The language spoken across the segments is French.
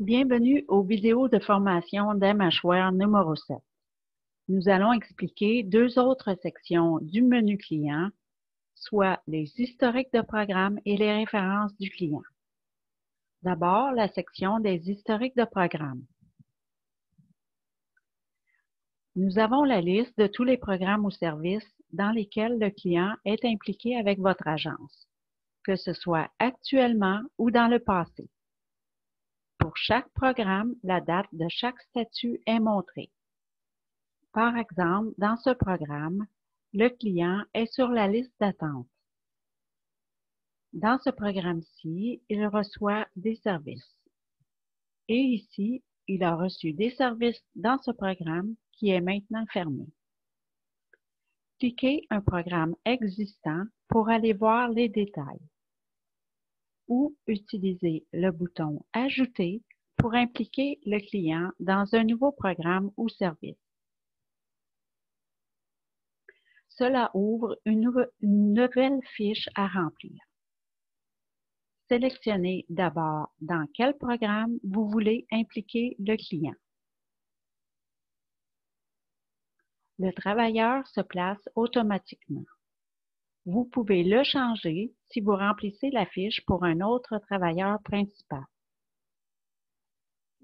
Bienvenue aux vidéos de formation d'MHWare numéro 7. Nous allons expliquer deux autres sections du menu client, soit les historiques de programme et les références du client. D'abord, la section des historiques de programme. Nous avons la liste de tous les programmes ou services dans lesquels le client est impliqué avec votre agence, que ce soit actuellement ou dans le passé. Pour chaque programme, la date de chaque statut est montrée. Par exemple, dans ce programme, le client est sur la liste d'attente. Dans ce programme-ci, il reçoit des services. Et ici, il a reçu des services dans ce programme qui est maintenant fermé. Cliquez un programme existant pour aller voir les détails. Ou utilisez le bouton « Ajouter » pour impliquer le client dans un nouveau programme ou service. Cela ouvre une nouvelle fiche à remplir. Sélectionnez d'abord dans quel programme vous voulez impliquer le client. Le travailleur se place automatiquement. Vous pouvez le changer si vous remplissez la fiche pour un autre travailleur principal.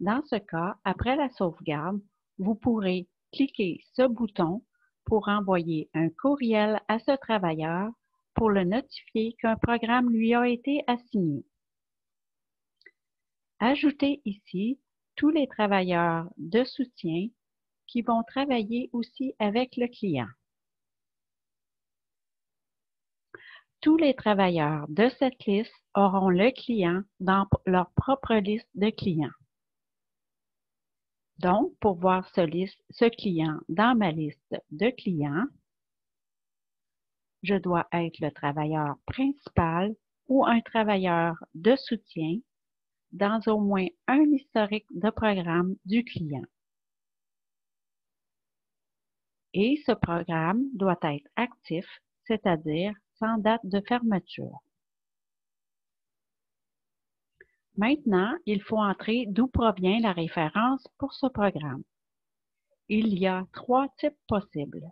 Dans ce cas, après la sauvegarde, vous pourrez cliquer ce bouton pour envoyer un courriel à ce travailleur pour le notifier qu'un programme lui a été assigné. Ajoutez ici tous les travailleurs de soutien qui vont travailler aussi avec le client. Tous les travailleurs de cette liste auront le client dans leur propre liste de clients. Donc, pour voir ce client dans ma liste de clients, je dois être le travailleur principal ou un travailleur de soutien dans au moins un historique de programme du client. Et ce programme doit être actif, c'est-à-dire sans date de fermeture. Maintenant, il faut entrer d'où provient la référence pour ce programme. Il y a trois types possibles.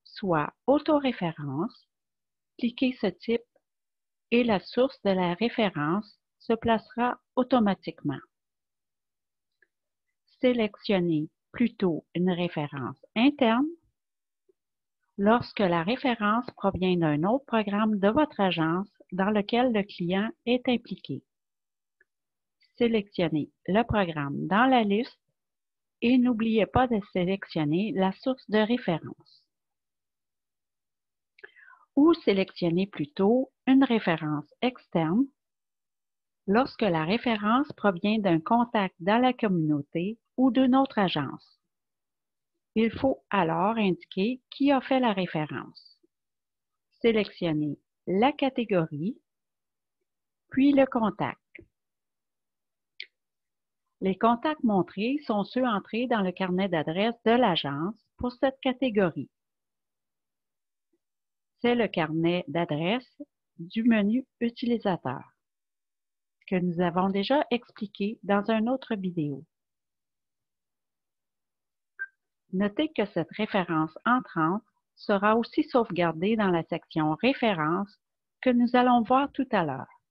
Soit autoréférence, cliquez ce type et la source de la référence se placera automatiquement. Sélectionnez plutôt une référence interne lorsque la référence provient d'un autre programme de votre agence dans lequel le client est impliqué. Sélectionnez le programme dans la liste et n'oubliez pas de sélectionner la source de référence. Ou sélectionnez plutôt une référence externe lorsque la référence provient d'un contact dans la communauté ou d'une autre agence. Il faut alors indiquer qui a fait la référence. Sélectionnez la catégorie, puis le contact. Les contacts montrés sont ceux entrés dans le carnet d'adresse de l'agence pour cette catégorie. C'est le carnet d'adresse du menu utilisateur que nous avons déjà expliqué dans une autre vidéo. Notez que cette référence entrante sera aussi sauvegardée dans la section Références que nous allons voir tout à l'heure.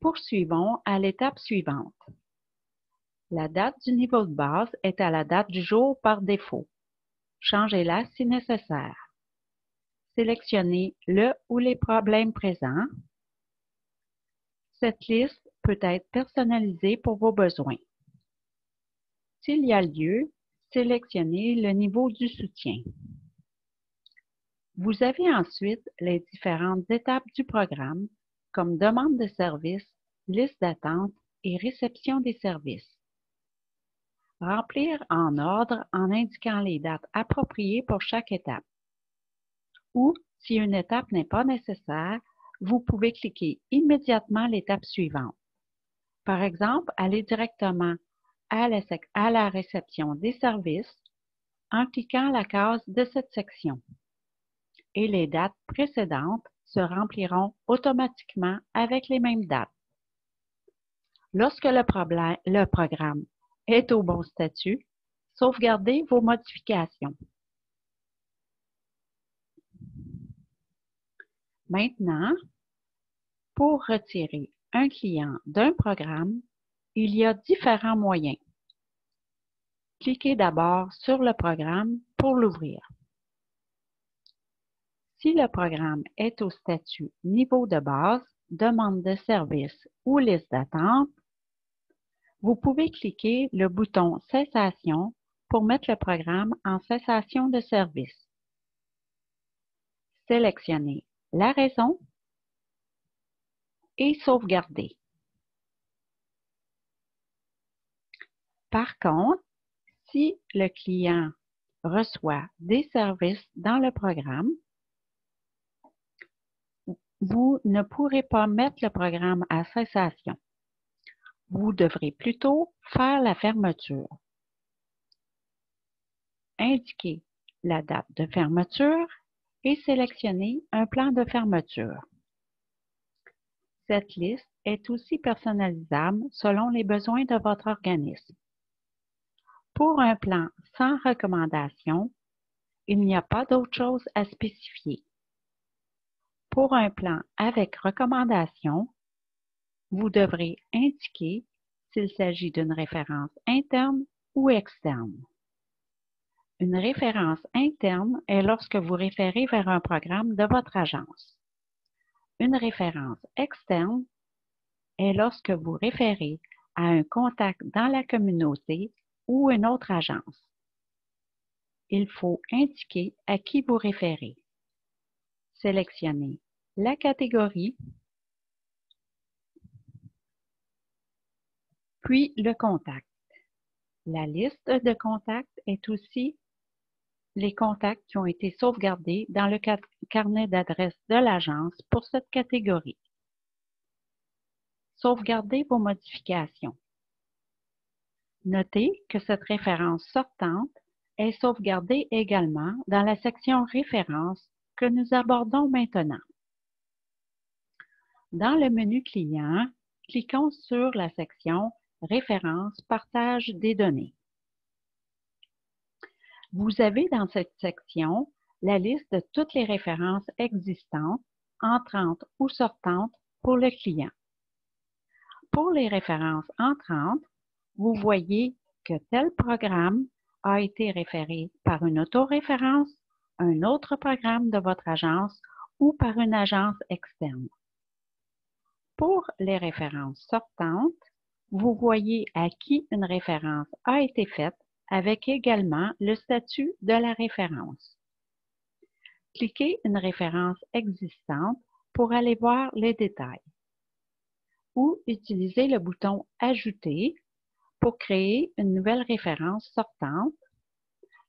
Poursuivons à l'étape suivante. La date du niveau de base est à la date du jour par défaut. Changez-la si nécessaire. Sélectionnez le ou les problèmes présents. Cette liste peut être personnalisée pour vos besoins. S'il y a lieu, sélectionnez le niveau du soutien. Vous avez ensuite les différentes étapes du programme, comme demande de service, liste d'attente et réception des services. Remplir en ordre en indiquant les dates appropriées pour chaque étape. Ou, si une étape n'est pas nécessaire, vous pouvez cliquer immédiatement l'étape suivante. Par exemple, aller directement à la réception des services en cliquant la case de cette section. Et les dates précédentes se rempliront automatiquement avec les mêmes dates. Lorsque le programme est au bon statut, sauvegardez vos modifications. Maintenant, pour retirer un client d'un programme, il y a différents moyens. Cliquez d'abord sur le programme pour l'ouvrir. Si le programme est au statut niveau de base, demande de service ou liste d'attente, vous pouvez cliquer le bouton Cessation pour mettre le programme en cessation de service. Sélectionnez la raison et sauvegarder. Par contre, si le client reçoit des services dans le programme, vous ne pourrez pas mettre le programme à cessation. Vous devrez plutôt faire la fermeture. Indiquez la date de fermeture et sélectionnez un plan de fermeture. Cette liste est aussi personnalisable selon les besoins de votre organisme. Pour un plan sans recommandation, il n'y a pas d'autre chose à spécifier. Pour un plan avec recommandation, vous devrez indiquer s'il s'agit d'une référence interne ou externe. Une référence interne est lorsque vous référez vers un programme de votre agence. Une référence externe est lorsque vous référez à un contact dans la communauté ou une autre agence. Il faut indiquer à qui vous référez. Sélectionnez la catégorie, puis le contact. La liste de contacts est aussi les contacts qui ont été sauvegardés dans le carnet d'adresse de l'agence pour cette catégorie. Sauvegardez vos modifications. Notez que cette référence sortante est sauvegardée également dans la section Références que nous abordons maintenant. Dans le menu Client, cliquons sur la section Références, partage des données. Vous avez dans cette section la liste de toutes les références existantes, entrantes ou sortantes pour le client. Pour les références entrantes, vous voyez que tel programme a été référé par une autoréférence, un autre programme de votre agence ou par une agence externe. Pour les références sortantes, vous voyez à qui une référence a été faite avec également le statut de la référence. Cliquez une référence existante pour aller voir les détails ou utilisez le bouton « Ajouter » pour créer une nouvelle référence sortante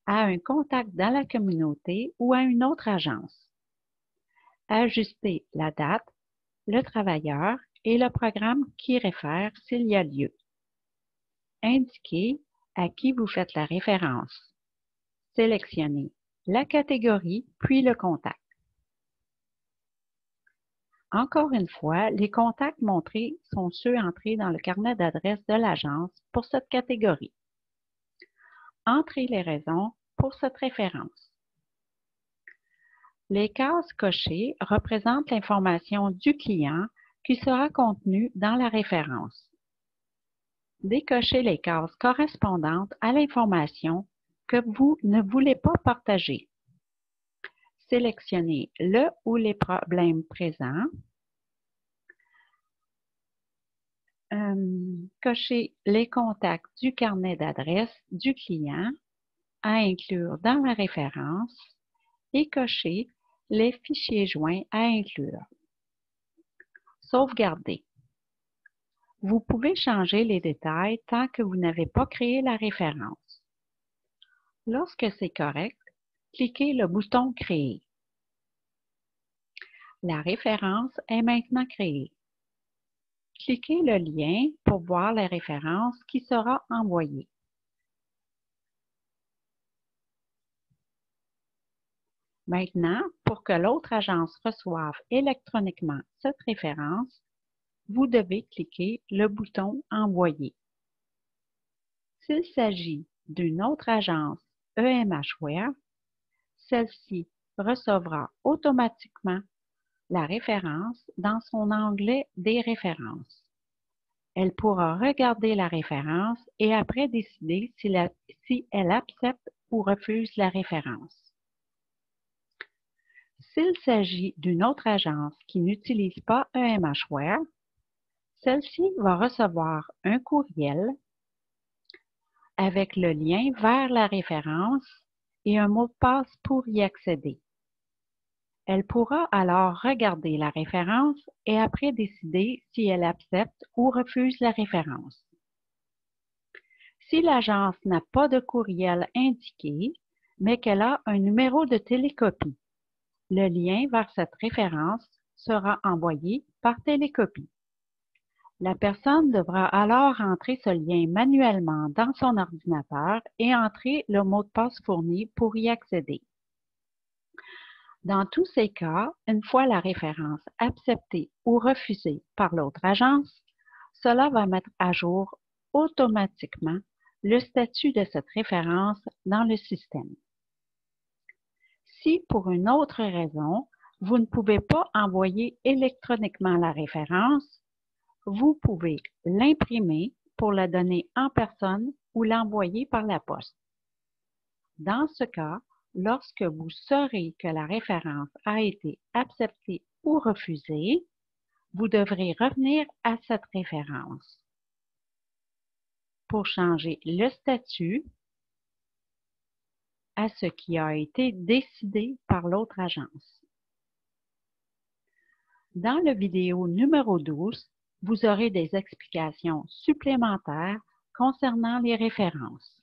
à un contact dans la communauté ou à une autre agence. Ajustez la date, le travailleur et le programme qui réfère s'il y a lieu. Indiquez à qui vous faites la référence. Sélectionnez la catégorie puis le contact. Encore une fois, les contacts montrés sont ceux entrés dans le carnet d'adresse de l'agence pour cette catégorie. Entrez les raisons pour cette référence. Les cases cochées représentent l'information du client qui sera contenue dans la référence. Décochez les cases correspondantes à l'information que vous ne voulez pas partager. Sélectionnez le ou les problèmes présents. Cochez les contacts du carnet d'adresse du client à inclure dans la référence et cochez les fichiers joints à inclure. Sauvegarder. Vous pouvez changer les détails tant que vous n'avez pas créé la référence. Lorsque c'est correct, cliquez le bouton « Créer ». La référence est maintenant créée. Cliquez le lien pour voir la référence qui sera envoyée. Maintenant, pour que l'autre agence reçoive électroniquement cette référence, vous devez cliquer le bouton « Envoyer ». S'il s'agit d'une autre agence EMHware, celle-ci recevra automatiquement la référence dans son onglet des références. Elle pourra regarder la référence et après décider si elle accepte ou refuse la référence. S'il s'agit d'une autre agence qui n'utilise pas EMHware, celle-ci va recevoir un courriel avec le lien vers la référence et un mot de passe pour y accéder. Elle pourra alors regarder la référence et après décider si elle accepte ou refuse la référence. Si l'agence n'a pas de courriel indiqué, mais qu'elle a un numéro de télécopie, le lien vers cette référence sera envoyé par télécopie. La personne devra alors entrer ce lien manuellement dans son ordinateur et entrer le mot de passe fourni pour y accéder. Dans tous ces cas, une fois la référence acceptée ou refusée par l'autre agence, cela va mettre à jour automatiquement le statut de cette référence dans le système. Si pour une autre raison, vous ne pouvez pas envoyer électroniquement la référence, vous pouvez l'imprimer pour la donner en personne ou l'envoyer par la poste. Dans ce cas, lorsque vous saurez que la référence a été acceptée ou refusée, vous devrez revenir à cette référence pour changer le statut à ce qui a été décidé par l'autre agence. Dans la vidéo numéro 12, vous aurez des explications supplémentaires concernant les références.